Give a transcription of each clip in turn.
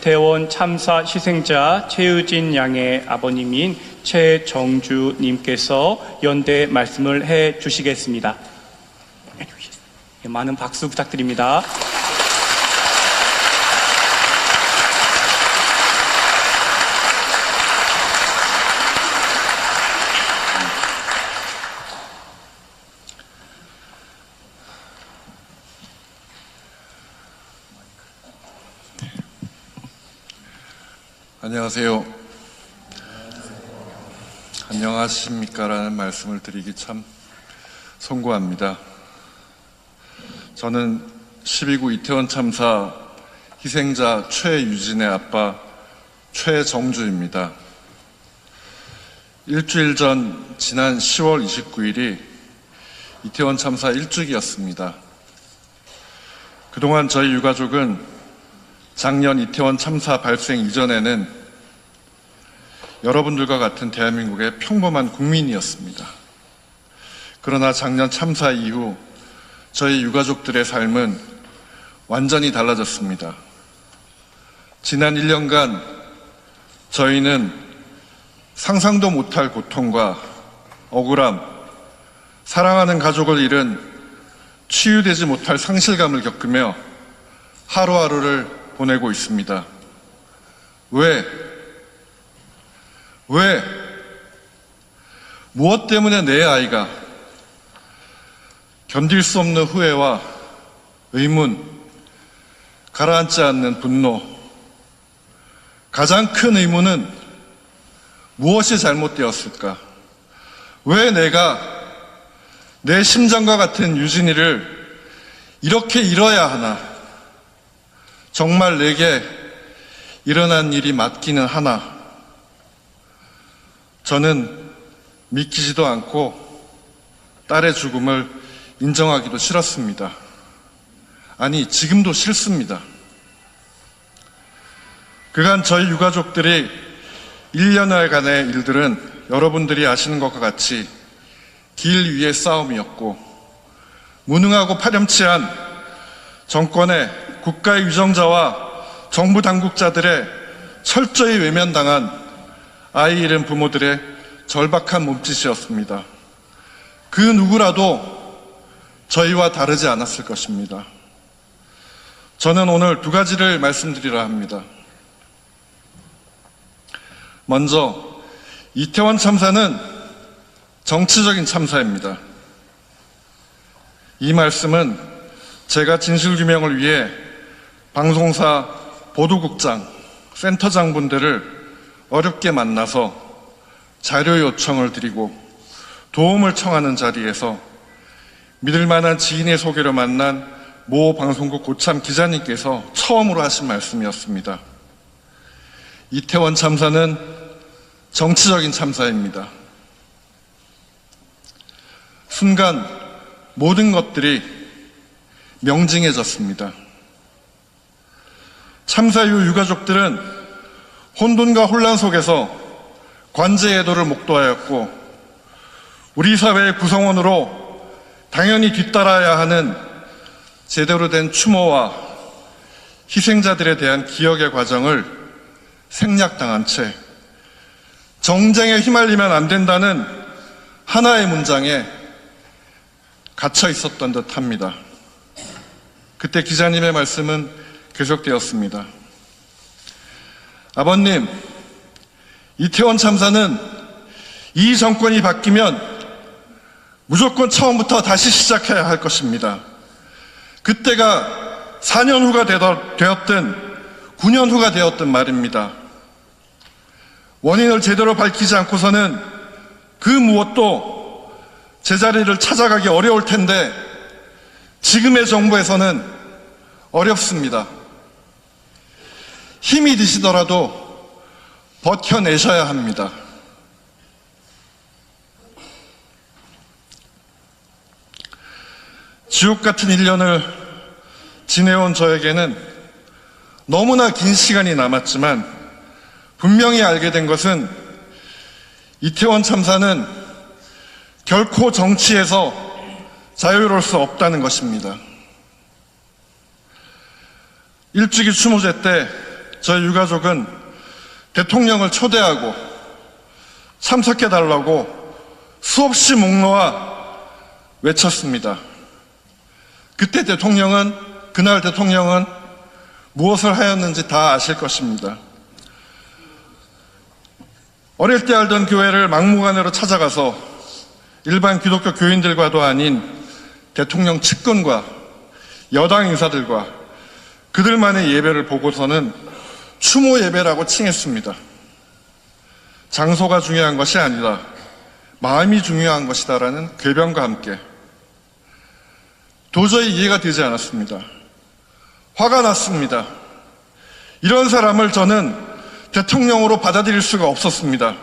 이태원 참사 희생자 최유진 양의 아버님인 최정주님께서 연대 말씀을 해 주시겠습니다. 많은 박수 부탁드립니다. 안녕하세요. 안녕하십니까 라는 말씀을 드리기 참 송구합니다. 저는 12구 이태원 참사 희생자 최유진의 아빠 최정주입니다. 일주일 전 지난 10월 29일이 이태원 참사 1주기였습니다. 그동안 저희 유가족은 작년 이태원 참사 발생 이전에는 여러분들과 같은 대한민국의 평범한 국민이었습니다. 그러나 작년 참사 이후 저희 유가족들의 삶은 완전히 달라졌습니다. 지난 1년간 저희는 상상도 못할 고통과 억울함, 사랑하는 가족을 잃은 치유되지 못할 상실감을 겪으며 하루하루를 보내고 있습니다. 왜? 무엇 때문에 내 아이가 견딜 수 없는 후회와 의문, 가라앉지 않는 분노, 가장 큰 의문은 무엇이 잘못되었을까? 왜 내가 내 심장과 같은 유진이를 이렇게 잃어야 하나? 정말 내게 일어난 일이 맞기는 하나? 저는 믿기지도 않고 딸의 죽음을 인정하기도 싫었습니다. 아니, 지금도 싫습니다. 그간 저희 유가족들이 1년여간의 일들은 여러분들이 아시는 것과 같이 길 위의 싸움이었고, 무능하고 파렴치한 정권의 국가의 유정자와 정부 당국자들의 철저히 외면당한 아이 잃은 부모들의 절박한 몸짓이었습니다. 그 누구라도 저희와 다르지 않았을 것입니다. 저는 오늘 두 가지를 말씀드리려 합니다. 먼저, 이태원 참사는 정치적인 참사입니다. 이 말씀은 제가 진실규명을 위해 방송사 보도국장, 센터장 분들을 어렵게 만나서 자료 요청을 드리고 도움을 청하는 자리에서 믿을 만한 지인의 소개로 만난 모 방송국 고참 기자님께서 처음으로 하신 말씀이었습니다. 이태원 참사는 정치적인 참사입니다. 순간 모든 것들이 명징해졌습니다. 참사 이후 유가족들은 혼돈과 혼란 속에서 관제애도를 목도하였고, 우리 사회의 구성원으로 당연히 뒤따라야 하는 제대로 된 추모와 희생자들에 대한 기억의 과정을 생략당한 채 정쟁에 휘말리면 안 된다는 하나의 문장에 갇혀 있었던 듯 합니다. 그때 기자님의 말씀은 계속되었습니다. 아버님, 이태원 참사는 이 정권이 바뀌면 무조건 처음부터 다시 시작해야 할 것입니다. 그때가 4년 후가 되었든 9년 후가 되었든 말입니다. 원인을 제대로 밝히지 않고서는 그 무엇도 제자리를 찾아가기 어려울 텐데 지금의 정부에서는 어렵습니다. 힘이 드시더라도 버텨내셔야 합니다. 지옥 같은 1년을 지내온 저에게는 너무나 긴 시간이 남았지만 분명히 알게 된 것은 이태원 참사는 결코 정치에서 자유로울 수 없다는 것입니다. 일주기 추모제 때 저희 유가족은 대통령을 초대하고 참석해달라고 수없이 목 놓아 외쳤습니다. 그날 대통령은 무엇을 하였는지 다 아실 것입니다. 어릴 때 알던 교회를 막무가내로 찾아가서 일반 기독교 교인들과도 아닌 대통령 측근과 여당 인사들과 그들만의 예배를 보고서는 추모 예배라고 칭했습니다. 장소가 중요한 것이 아니라 마음이 중요한 것이다라는 궤변과 함께 도저히 이해가 되지 않았습니다. 화가 났습니다. 이런 사람을 저는 대통령으로 받아들일 수가 없었습니다.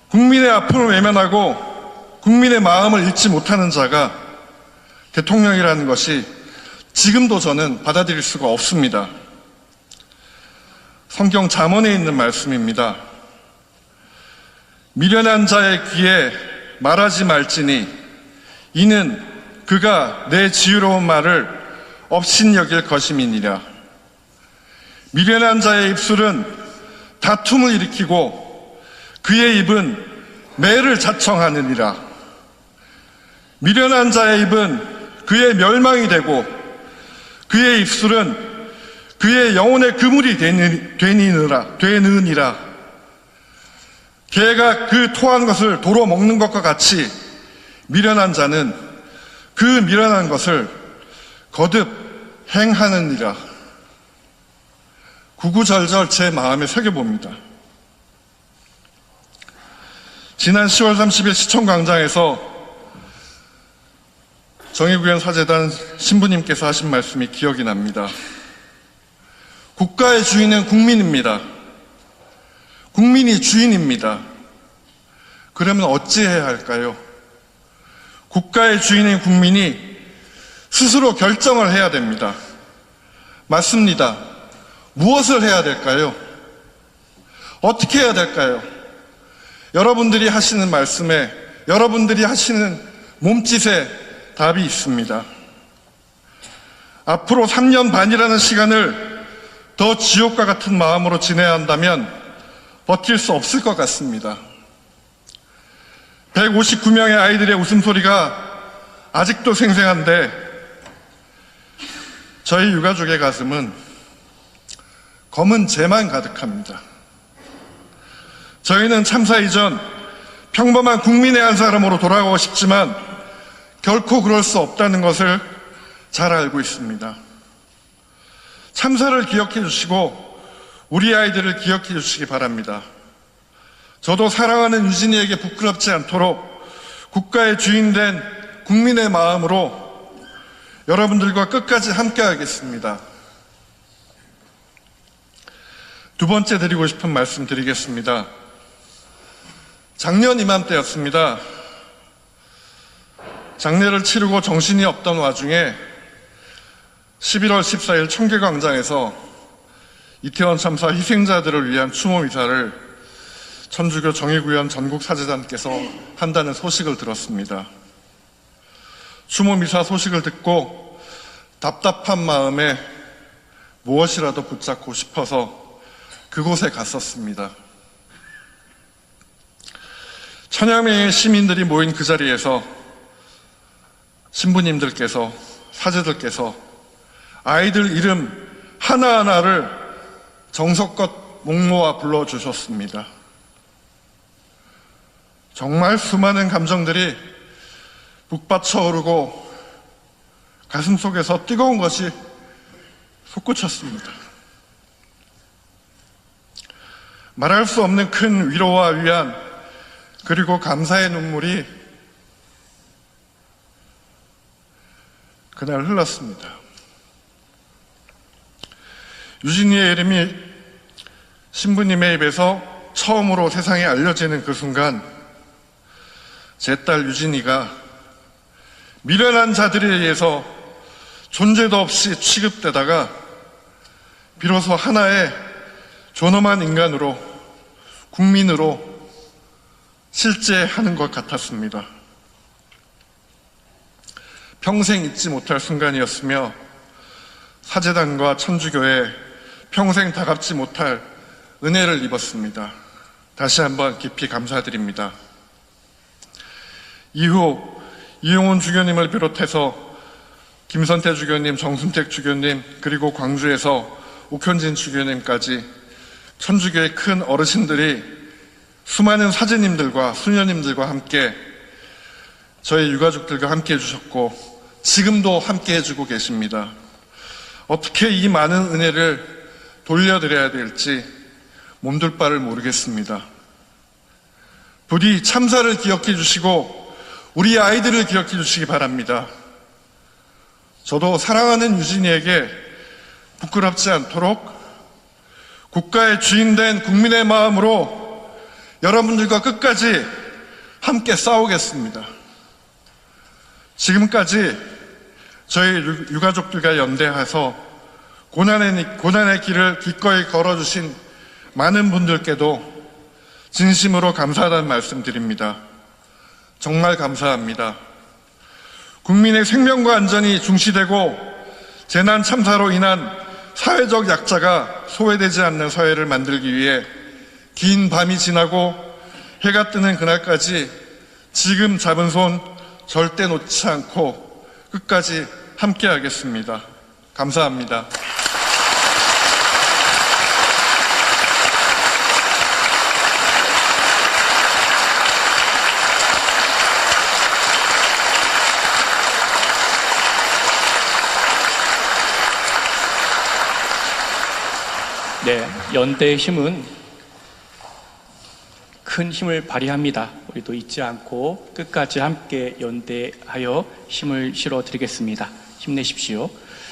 국민의 아픔을 외면하고 국민의 마음을 읽지 못하는 자가 대통령이라는 것이 지금도 저는 받아들일 수가 없습니다. 성경 잠언에 있는 말씀입니다. 미련한 자의 귀에 말하지 말지니 이는 그가 내 지혜로운 말을 업신여길 것임이니라. 미련한 자의 입술은 다툼을 일으키고 그의 입은 매를 자청하느니라. 미련한 자의 입은 그의 멸망이 되고 그의 입술은 그의 영혼의 그물이 되느니라. 개가 그 토한 것을 도로 먹는 것과 같이 미련한 자는 그 미련한 것을 거듭 행하느니라. 구구절절 제 마음에 새겨봅니다. 지난 10월 30일 시청광장에서 정의구현 사재단 신부님께서 하신 말씀이 기억이 납니다. 국가의 주인은 국민입니다. 국민이 주인입니다. 그러면 어찌해야 할까요? 국가의 주인인 국민이 스스로 결정을 해야 됩니다. 맞습니다. 무엇을 해야 될까요? 어떻게 해야 될까요? 여러분들이 하시는 말씀에, 여러분들이 하시는 몸짓에 답이 있습니다. 앞으로 3년 반이라는 시간을 더 지옥과 같은 마음으로 지내야 한다면 버틸 수 없을 것 같습니다. 159명의 아이들의 웃음소리가 아직도 생생한데 저희 유가족의 가슴은 검은 재만 가득합니다. 저희는 참사 이전 평범한 국민의 한 사람으로 돌아가고 싶지만 결코 그럴 수 없다는 것을 잘 알고 있습니다. 참사를 기억해 주시고 우리 아이들을 기억해 주시기 바랍니다. 저도 사랑하는 유진이에게 부끄럽지 않도록 국가의 주인된 국민의 마음으로 여러분들과 끝까지 함께하겠습니다. 두 번째 드리고 싶은 말씀 드리겠습니다. 작년 이맘때였습니다. 장례를 치르고 정신이 없던 와중에 11월 14일 청계광장에서 이태원 참사 희생자들을 위한 추모미사를 천주교 정의구현 전국사재단께서 한다는 소식을 들었습니다. 추모미사 소식을 듣고 답답한 마음에 무엇이라도 붙잡고 싶어서 그곳에 갔었습니다. 천여 명의 시민들이 모인 그 자리에서 신부님들께서, 사제들께서 아이들 이름 하나하나를 정성껏 목모아 불러주셨습니다. 정말 수많은 감정들이 북받쳐 오르고 가슴속에서 뜨거운 것이 솟구쳤습니다. 말할 수 없는 큰 위로와 위안 그리고 감사의 눈물이 그날 흘렀습니다. 유진이의 이름이 신부님의 입에서 처음으로 세상에 알려지는 그 순간 제 딸 유진이가 미련한 자들에 의해서 존재도 없이 취급되다가 비로소 하나의 존엄한 인간으로, 국민으로 실제하는 것 같았습니다. 평생 잊지 못할 순간이었으며 사제단과 천주교의 평생 다 갚지 못할 은혜를 입었습니다. 다시 한번 깊이 감사드립니다. 이후 이용훈 주교님을 비롯해서 김선태 주교님, 정순택 주교님, 그리고 광주에서 옥현진 주교님까지 천주교의 큰 어르신들이 수많은 사제님들과 수녀님들과 함께 저희 유가족들과 함께 해주셨고 지금도 함께 해주고 계십니다. 어떻게 이 많은 은혜를 돌려드려야 될지 몸둘 바를 모르겠습니다. 부디 참사를 기억해 주시고 우리 아이들을 기억해 주시기 바랍니다. 저도 사랑하는 유진이에게 부끄럽지 않도록 국가의 주인된 국민의 마음으로 여러분들과 끝까지 함께 싸우겠습니다. 지금까지 저희 유가족들과 연대해서 고난의 길을 기꺼이 걸어주신 많은 분들께도 진심으로 감사하다는 말씀 드립니다. 정말 감사합니다. 국민의 생명과 안전이 중시되고 재난 참사로 인한 사회적 약자가 소외되지 않는 사회를 만들기 위해 긴 밤이 지나고 해가 뜨는 그날까지 지금 잡은 손 절대 놓지 않고 끝까지 함께 하겠습니다. 감사합니다. 네, 연대의 힘은 큰 힘을 발휘합니다. 우리도 잊지 않고 끝까지 함께 연대하여 힘을 실어 드리겠습니다. 힘내십시오.